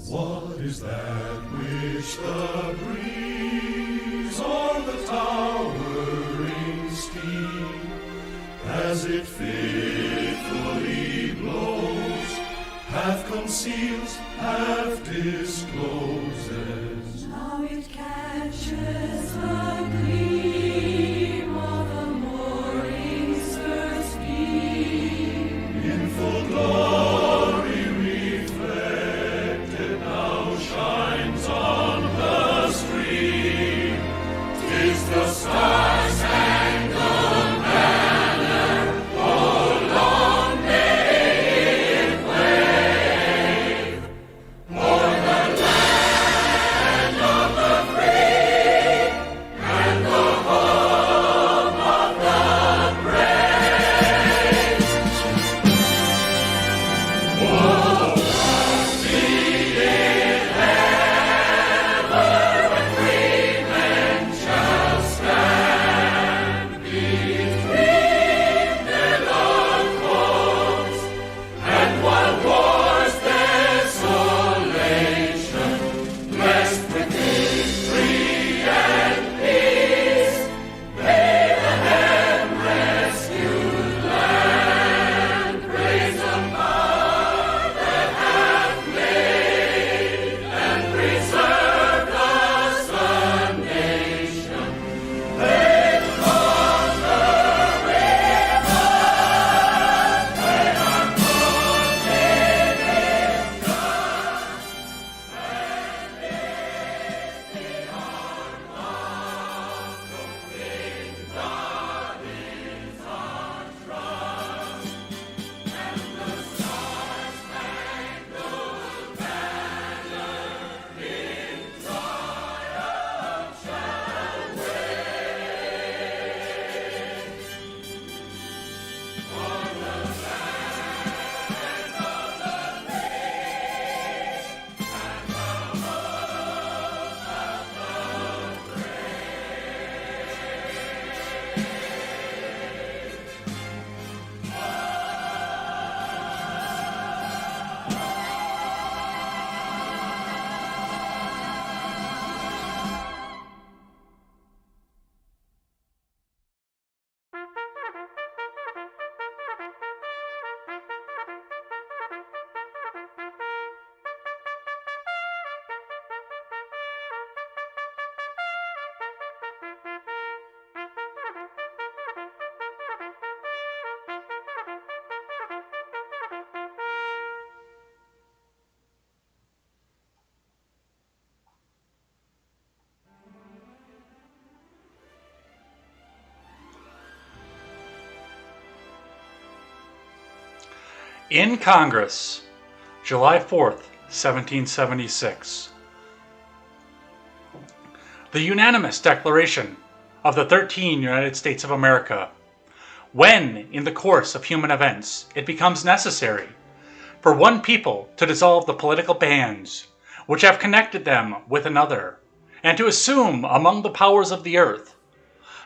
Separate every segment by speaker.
Speaker 1: What is that which the breeze or the towering steep, as it fitfully blows, half conceals, half discloses?
Speaker 2: Now it catches the gleam of the morning's first beam.
Speaker 1: In full glory reflected, now shines on the stream. 'Tis the star-spangled banner, oh, long may it wave o'er the land of the free and the home of the brave. Oh, be it ever when freemen shall stand between their loved ones, and while war's desolation, blessed with victory and peace, may the hem-rescued land praise the God that hath made and preserved us a nation. They conquer with us when our cause is done, and this the arm of the King God is our trust, and the star-spangled banner in triumph shall wave on the land of the free and the home of the
Speaker 3: In Congress, July 4th, 1776. The unanimous declaration of the 13 United States of America, when, in the course of human events, it becomes necessary for one people to dissolve the political bands which have connected them with another, and to assume among the powers of the earth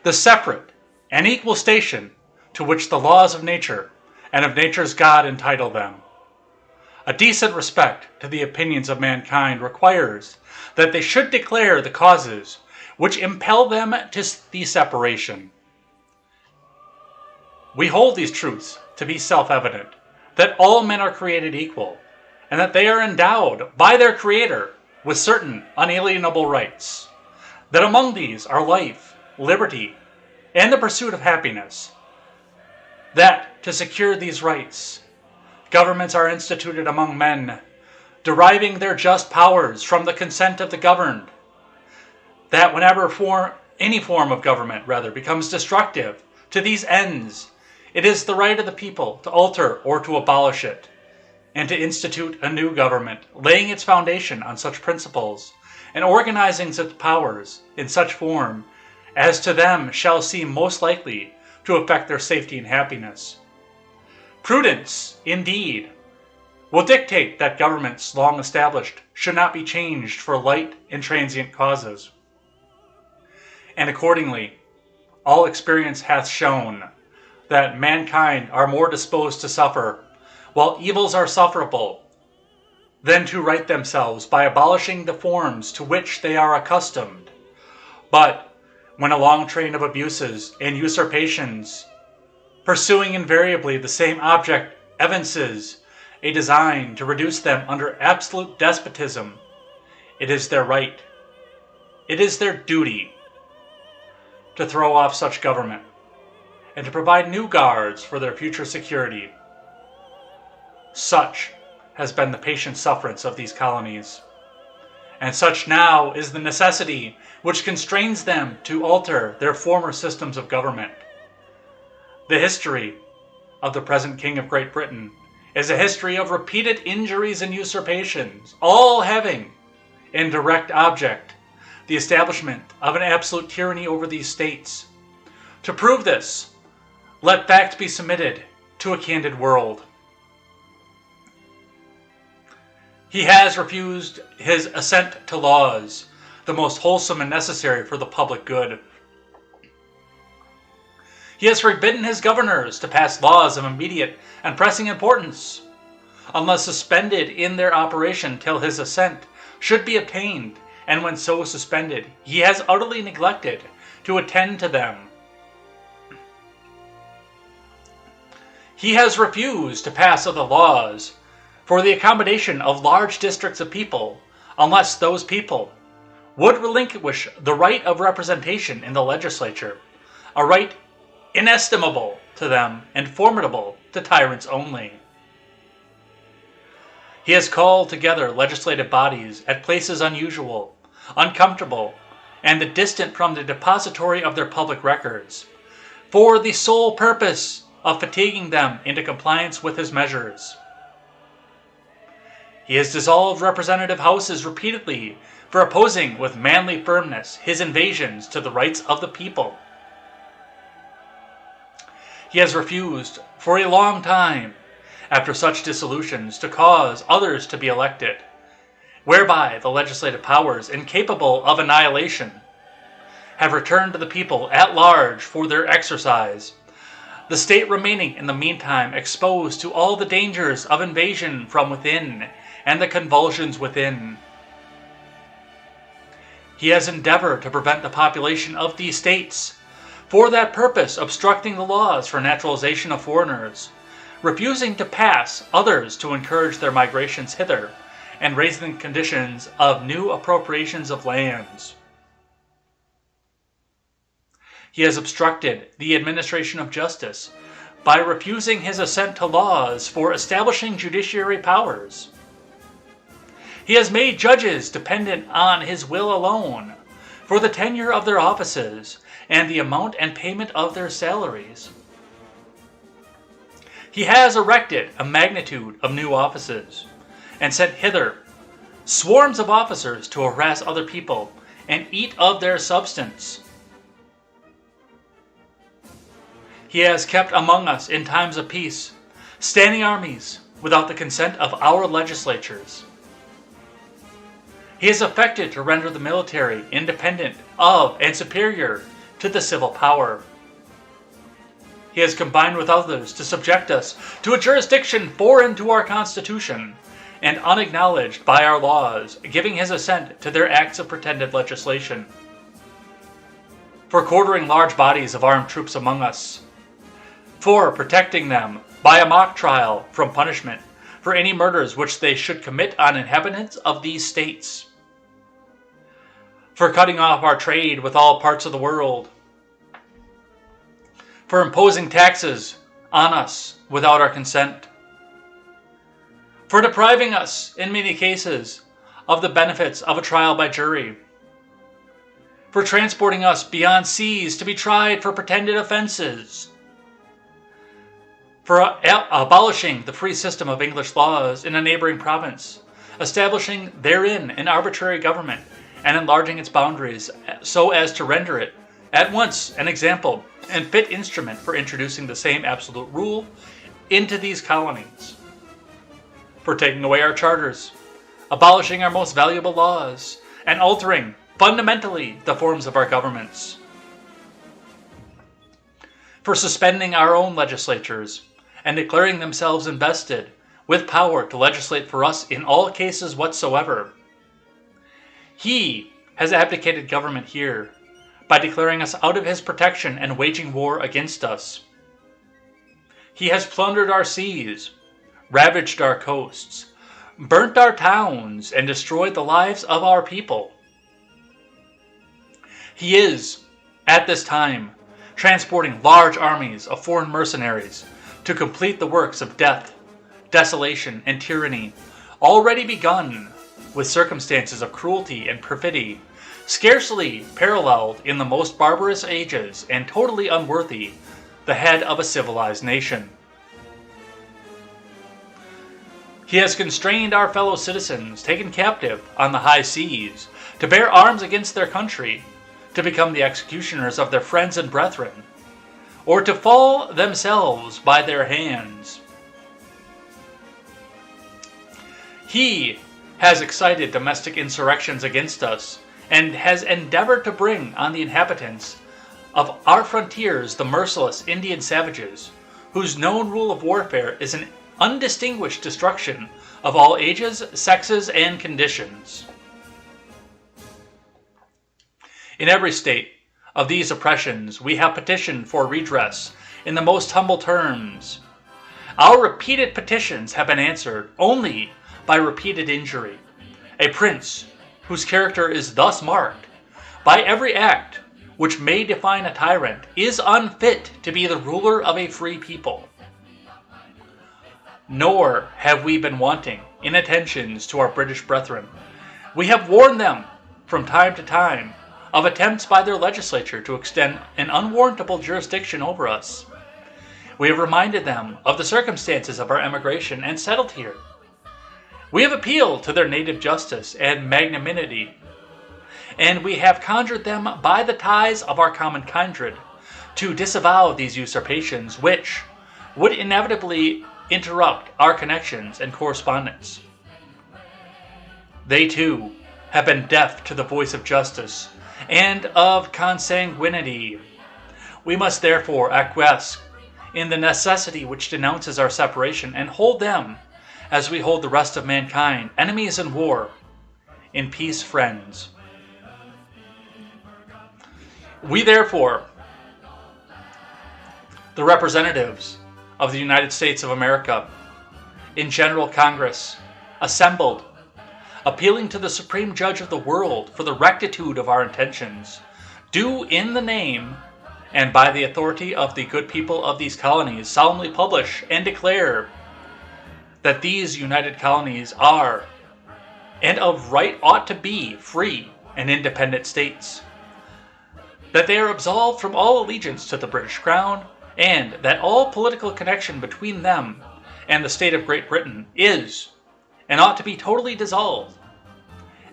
Speaker 3: the separate and equal station to which the laws of nature and of nature's God entitle them. A decent respect to the opinions of mankind requires that they should declare the causes which impel them to the separation. We hold these truths to be self-evident, that all men are created equal, and that they are endowed by their Creator with certain unalienable rights, that among these are life, liberty, and the pursuit of happiness, that to secure these rights, governments are instituted among men, deriving their just powers from the consent of the governed, that whenever any form of government becomes destructive to these ends, it is the right of the people to alter or to abolish it, and to institute a new government, laying its foundation on such principles, and organizing its powers in such form as to them shall seem most likely to affect their safety and happiness. Prudence, indeed, will dictate that governments long established should not be changed for light and transient causes. And accordingly, all experience hath shown that mankind are more disposed to suffer, while evils are sufferable, than to right themselves by abolishing the forms to which they are accustomed. But when a long train of abuses and usurpations, pursuing invariably the same object, evinces a design to reduce them under absolute despotism, it is their right, it is their duty, to throw off such government and to provide new guards for their future security. Such has been the patient sufferance of these colonies, and such now is the necessity which constrains them to alter their former systems of government. The history of the present King of Great Britain is a history of repeated injuries and usurpations, all having in direct object the establishment of an absolute tyranny over these states. To prove this, let facts be submitted to a candid world. He has refused his assent to laws, the most wholesome and necessary for the public good. He has forbidden his governors to pass laws of immediate and pressing importance, unless suspended in their operation till his assent should be obtained, and when so suspended, he has utterly neglected to attend to them. He has refused to pass other laws for the accommodation of large districts of people, unless those people would relinquish the right of representation in the legislature, a right inestimable to them and formidable to tyrants only. He has called together legislative bodies at places unusual, uncomfortable, and distant from the depository of their public records, for the sole purpose of fatiguing them into compliance with his measures. He has dissolved representative houses repeatedly for opposing with manly firmness his invasions to the rights of the people. He has refused for a long time, after such dissolutions, to cause others to be elected, whereby the legislative powers, incapable of annihilation, have returned to the people at large for their exercise, the state remaining in the meantime exposed to all the dangers of invasion from within and the convulsions within. He has endeavored to prevent the population of these states, for that purpose obstructing the laws for naturalization of foreigners, refusing to pass others to encourage their migrations hither, and raising conditions of new appropriations of lands. He has obstructed the administration of justice by refusing his assent to laws for establishing judiciary powers. He has made judges dependent on his will alone for the tenure of their offices and the amount and payment of their salaries. He has erected a magnitude of new offices and sent hither swarms of officers to harass other people and eat of their substance. He has kept among us in times of peace standing armies without the consent of our legislatures. He has affected to render the military independent of and superior to the civil power. He has combined with others to subject us to a jurisdiction foreign to our Constitution and unacknowledged by our laws, giving his assent to their acts of pretended legislation. For quartering large bodies of armed troops among us. For protecting them by a mock trial from punishment for any murders which they should commit on inhabitants of these states. For cutting off our trade with all parts of the world. For imposing taxes on us without our consent. For depriving us, in many cases, of the benefits of a trial by jury. For transporting us beyond seas to be tried for pretended offenses. For abolishing the free system of English laws in a neighboring province, establishing therein an arbitrary government, and enlarging its boundaries so as to render it at once an example and fit instrument for introducing the same absolute rule into these colonies. For taking away our charters, abolishing our most valuable laws, and altering fundamentally the forms of our governments. For suspending our own legislatures and declaring themselves invested with power to legislate for us in all cases whatsoever. He has abdicated government here by declaring us out of his protection and waging war against us. He has plundered our seas, ravaged our coasts, burnt our towns, and destroyed the lives of our people. He is, at this time, transporting large armies of foreign mercenaries to complete the works of death, desolation, and tyranny, already begun with circumstances of cruelty and perfidy, scarcely paralleled in the most barbarous ages and totally unworthy the head of a civilized nation. He has constrained our fellow citizens taken captive on the high seas to bear arms against their country, to become the executioners of their friends and brethren, or to fall themselves by their hands. He has excited domestic insurrections against us, and has endeavored to bring on the inhabitants of our frontiers the merciless Indian savages, whose known rule of warfare is an undistinguished destruction of all ages, sexes, and conditions. In every state of these oppressions, we have petitioned for redress in the most humble terms. Our repeated petitions have been answered only by repeated injury. A prince whose character is thus marked by every act which may define a tyrant is unfit to be the ruler of a free people. Nor have we been wanting in attentions to our British brethren. We have warned them from time to time of attempts by their legislature to extend an unwarrantable jurisdiction over us. We have reminded them of the circumstances of our emigration and settled here. We have appealed to their native justice and magnanimity, and we have conjured them by the ties of our common kindred to disavow these usurpations which would inevitably interrupt our connections and correspondence. They too have been deaf to the voice of justice and of consanguinity. We must therefore acquiesce in the necessity which denounces our separation, and hold them, as we hold the rest of mankind, enemies in war, in peace friends. We therefore, the representatives of the United States of America, in General Congress, assembled, appealing to the Supreme Judge of the world for the rectitude of our intentions, do in the name and by the authority of the good people of these colonies solemnly publish and declare that these united colonies are, and of right ought to be, free and independent states, that they are absolved from all allegiance to the British Crown, and that all political connection between them and the state of Great Britain is and ought to be totally dissolved,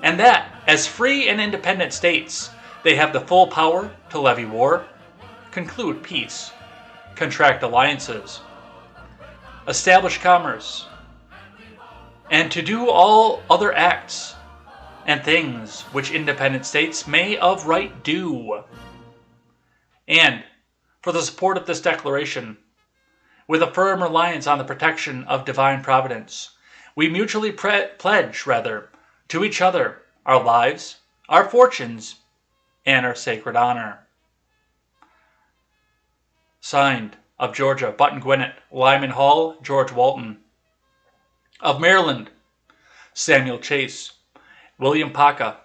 Speaker 3: and that, as free and independent states, they have the full power to levy war, conclude peace, contract alliances, establish commerce, and to do all other acts and things which independent states may of right do. And, for the support of this declaration, with a firm reliance on the protection of divine providence, we mutually pledge to each other our lives, our fortunes, and our sacred honor. Signed, of Georgia, Button Gwinnett, Lyman Hall, George Walton. Of Maryland, Samuel Chase, William Paca,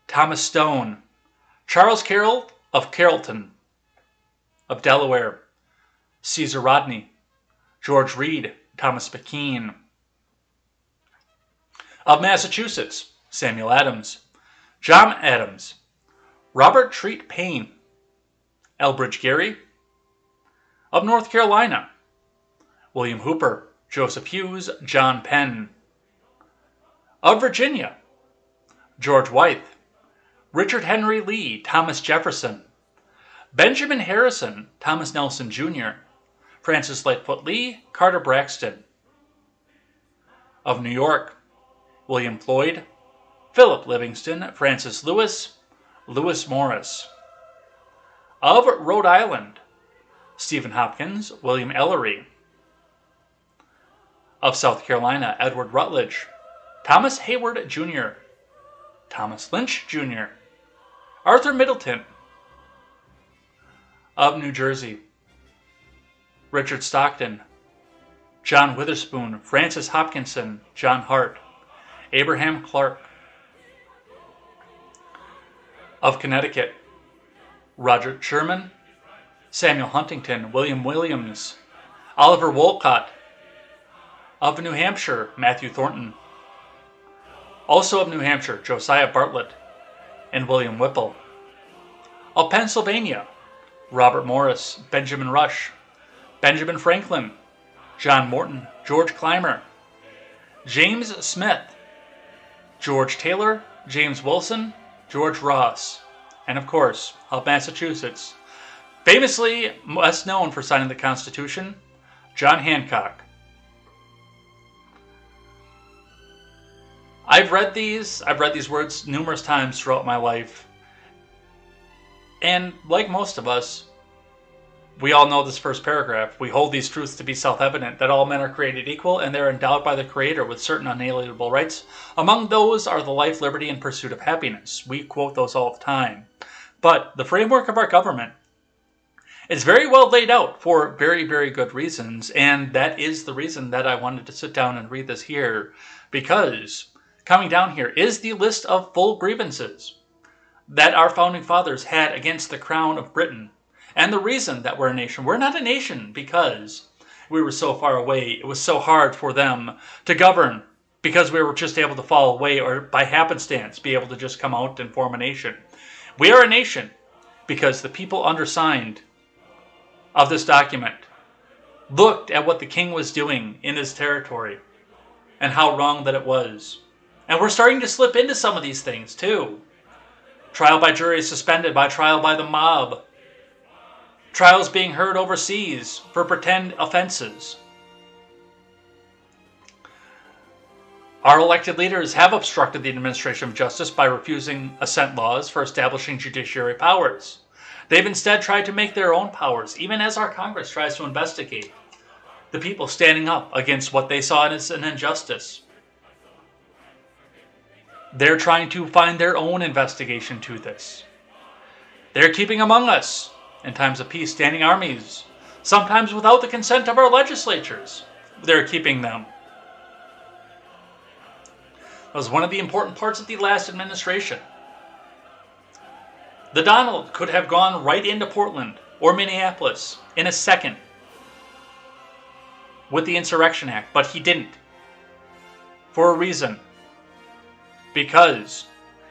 Speaker 3: Thomas Stone, Charles Carroll of Carrollton. Of Delaware, Caesar Rodney, George Reed, Thomas McKean. Of Massachusetts, Samuel Adams, John Adams, Robert Treat Paine, Elbridge Gerry. Of North Carolina, William Hooper, Joseph Hughes, John Penn. Of Virginia, George Wythe, Richard Henry Lee, Thomas Jefferson, Benjamin Harrison, Thomas Nelson Jr., Francis Lightfoot Lee, Carter Braxton. Of New York, William Floyd, Philip Livingston, Francis Lewis, Lewis Morris. Of Rhode Island, Stephen Hopkins, William Ellery. of South Carolina, Edward Rutledge, Thomas Hayward Jr., Thomas Lynch Jr., Arthur Middleton of New Jersey, Richard Stockton, John Witherspoon, Francis Hopkinson, John Hart, Abraham Clark of Connecticut, Roger Sherman, Samuel Huntington, William Williams, Oliver Wolcott of New Hampshire, Matthew Thornton, also of New Hampshire, Josiah Bartlett and William Whipple, of Pennsylvania, Robert Morris, Benjamin Rush, Benjamin Franklin, John Morton, George Clymer, James Smith, George Taylor, James Wilson, George Ross, and of course, of Massachusetts, famously best known for signing the Constitution, John Hancock. I've read these words numerous times throughout my life, and like most of us, we all know this first paragraph. We hold these truths to be self-evident, that all men are created equal and they're endowed by the Creator with certain unalienable rights. Among those are the life, liberty, and pursuit of happiness. We quote those all the time. But the framework of our government is very well laid out for very, very good reasons, and that is the reason that I wanted to sit down and read this here, because coming down here is the list of full grievances that our founding fathers had against the crown of Britain. And the reason that we're a nation, we're not a nation because we were so far away. It was so hard for them to govern because we were just able to fall away or by happenstance be able to just come out and form a nation. We are a nation because the people undersigned of this document looked at what the king was doing in his territory and how wrong that it was. And we're starting to slip into some of these things too. Trial by jury suspended by trial by the mob. Trials being heard overseas for pretend offenses. Our elected leaders have obstructed the administration of justice by refusing assent laws for establishing judiciary powers. They've instead tried to make their own powers, even as our Congress tries to investigate the people standing up against what they saw as an injustice. They're trying to find their own investigation to this. They're keeping among us, in times of peace, standing armies, sometimes without the consent of our legislatures. They're keeping them. That was one of the important parts of the last administration. The Donald could have gone right into Portland or Minneapolis in a second with the Insurrection Act, but he didn't. For a reason. Because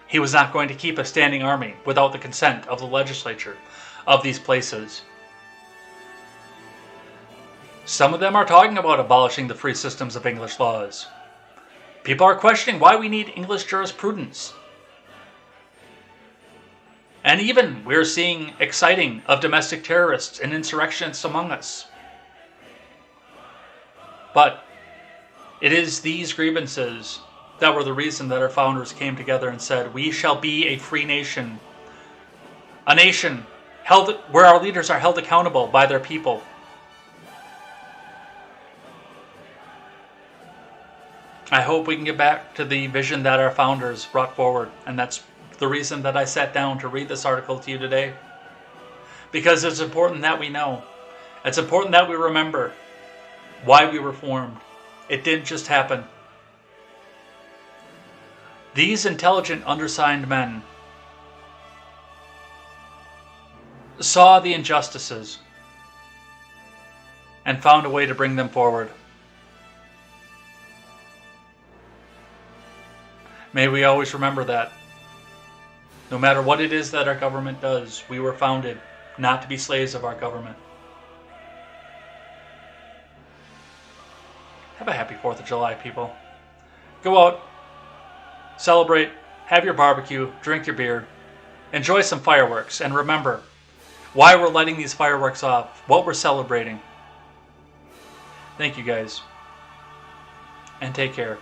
Speaker 3: he was not going to keep a standing army without the consent of the legislature of these places. Some of them are talking about abolishing the free systems of English laws. People are questioning why we need English jurisprudence. And even we're seeing exciting of domestic terrorists and insurrectionists among us. But it is these grievances that were the reason that our founders came together and said, we shall be a free nation. A nation held where our leaders are held accountable by their people. I hope we can get back to the vision that our founders brought forward, and that's the reason that I sat down to read this article to you today. Because it's important that we know. It's important that we remember why we were formed. It didn't just happen. These intelligent, undersigned men saw the injustices and found a way to bring them forward. May we always remember that. No matter what it is that our government does, we were founded not to be slaves of our government. Have a happy 4th of July, people. Go out, celebrate, have your barbecue, drink your beer, enjoy some fireworks, and remember why we're lighting these fireworks off, what we're celebrating. Thank you guys, and take care.